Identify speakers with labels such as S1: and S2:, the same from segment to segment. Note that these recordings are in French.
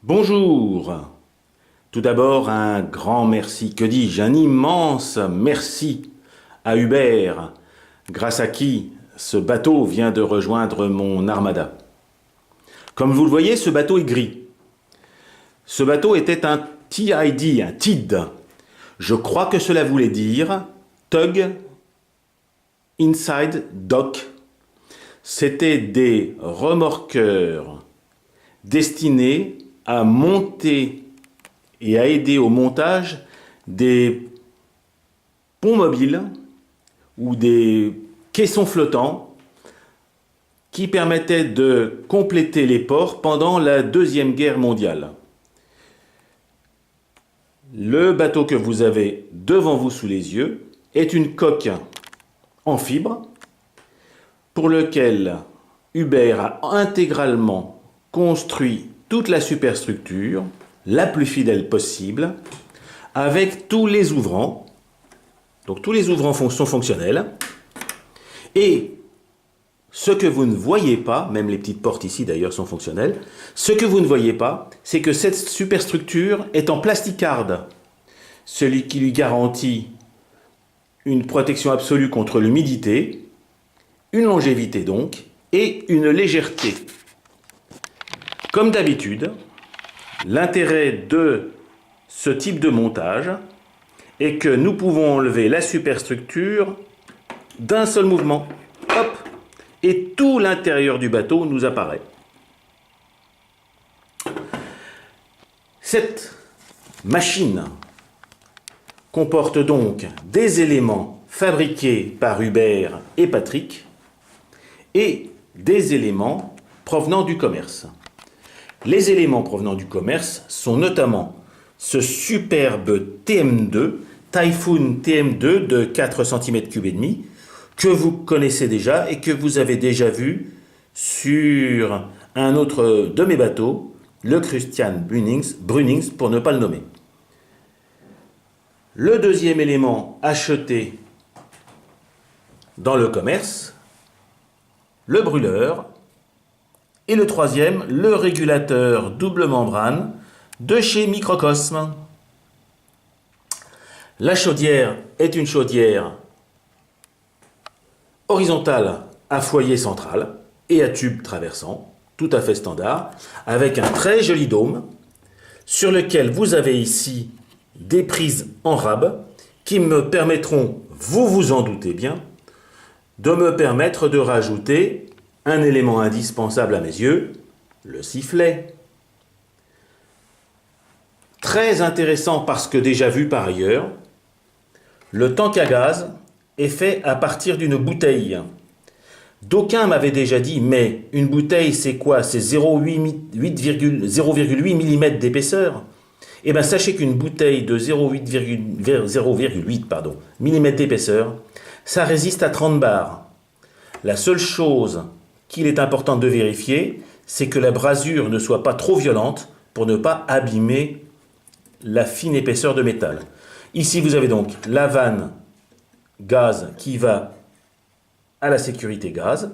S1: Bonjour. Tout d'abord, un grand merci, que dis-je, un immense merci à Hubert, grâce à qui ce bateau vient de rejoindre mon armada. Comme vous le voyez, ce bateau est gris. Ce bateau était un TID, un TID. Je crois que cela voulait dire Tug Inside Dock. C'était des remorqueurs destinés à monter et à aider au montage des ponts mobiles ou des caissons flottants qui permettaient de compléter les ports pendant la Deuxième Guerre mondiale. Le bateau que vous avez devant vous sous les yeux est une coque en fibre pour lequel Hubert a intégralement construit toute la superstructure, la plus fidèle possible, avec tous les ouvrants. Donc tous les ouvrants sont fonctionnels. Et ce que vous ne voyez pas, même les petites portes ici d'ailleurs sont fonctionnelles, ce que vous ne voyez pas, c'est que cette superstructure est en plasticarde, celui qui lui garantit une protection absolue contre l'humidité, une longévité donc, et une légèreté. Comme d'habitude, l'intérêt de ce type de montage est que nous pouvons enlever la superstructure d'un seul mouvement. Hop! Et tout l'intérieur du bateau nous apparaît. Cette machine comporte donc des éléments fabriqués par Hubert et Patrick et des éléments provenant du commerce. Les éléments provenant du commerce sont notamment ce superbe TM2, Typhoon TM2 de 4 cm3 et demi, que vous connaissez déjà et que vous avez déjà vu sur un autre de mes bateaux, le Christian Brunings pour ne pas le nommer. Le deuxième élément acheté dans le commerce, le brûleur, et le troisième, le régulateur double membrane de chez Microcosme. La chaudière est une chaudière horizontale à foyer central et à tube traversant, tout à fait standard, avec un très joli dôme sur lequel vous avez ici des prises en rab qui me permettront, vous vous en doutez bien, de me permettre de rajouter un élément indispensable à mes yeux, le sifflet. Très intéressant parce que déjà vu par ailleurs, le tank à gaz est fait à partir d'une bouteille. D'aucuns m'avaient déjà dit, mais une bouteille c'est quoi? C'est 0,8 mm d'épaisseur. Eh bien sachez qu'une bouteille de 0,8 mm d'épaisseur, ça résiste à 30 bars. La seule chose qu'il est important de vérifier, c'est que la brasure ne soit pas trop violente pour ne pas abîmer la fine épaisseur de métal. Ici, vous avez donc la vanne gaz qui va à la sécurité gaz.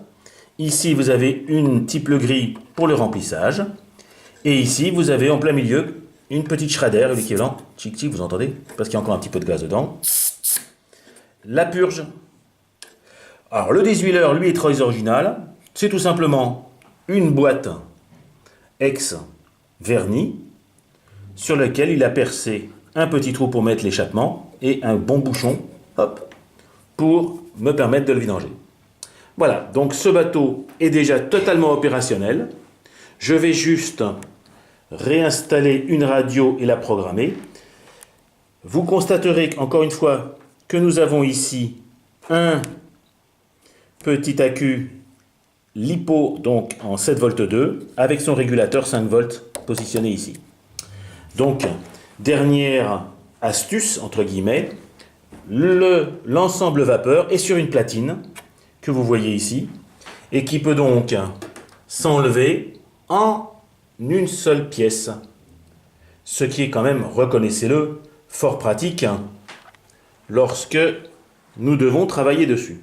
S1: Ici, vous avez une type le gris pour le remplissage. Et ici, vous avez en plein milieu une petite Schrader, l'équivalent, tchic tchic, vous entendez? Parce qu'il y a encore un petit peu de gaz dedans. La purge. Alors, le désuileur, lui, est très original. C'est tout simplement une boîte ex-vernis sur laquelle il a percé un petit trou pour mettre l'échappement et un bon bouchon, hop, pour me permettre de le vidanger. Voilà, donc ce bateau est déjà totalement opérationnel. Je vais juste réinstaller une radio et la programmer. Vous constaterez encore une fois que nous avons ici un petit accu LiPo donc en 7 volts 2 avec son régulateur 5 volts positionné ici. Donc dernière astuce entre guillemets, l'ensemble vapeur est sur une platine que vous voyez ici et qui peut donc s'enlever en une seule pièce, ce qui est quand même, reconnaissez-le, fort pratique lorsque nous devons travailler dessus.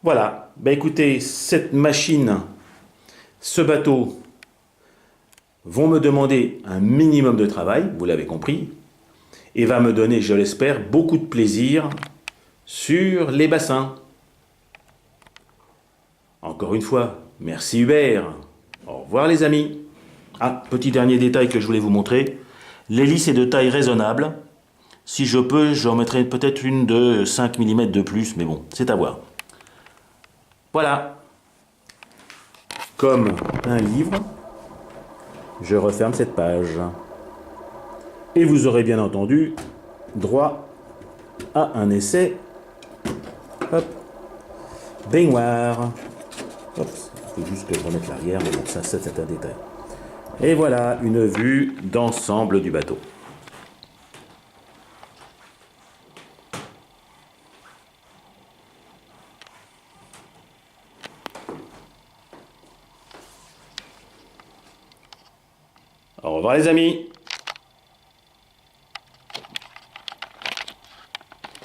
S1: Voilà, ben écoutez, cette machine, ce bateau vont me demander un minimum de travail, vous l'avez compris, et va me donner, je l'espère, beaucoup de plaisir sur les bassins. Encore une fois, merci Hubert. Au revoir les amis. Ah, petit dernier détail que je voulais vous montrer. L'hélice est de taille raisonnable. Si je peux, j'en mettrai peut-être une de 5 mm de plus, mais bon, c'est à voir. Voilà. Comme un livre, je referme cette page. Et vous aurez bien entendu droit à un essai. Hop. Baignoire. Hop. Il faut juste que je remette l'arrière, mais bon, ça c'est un détail. Et voilà une vue d'ensemble du bateau. Au revoir les amis.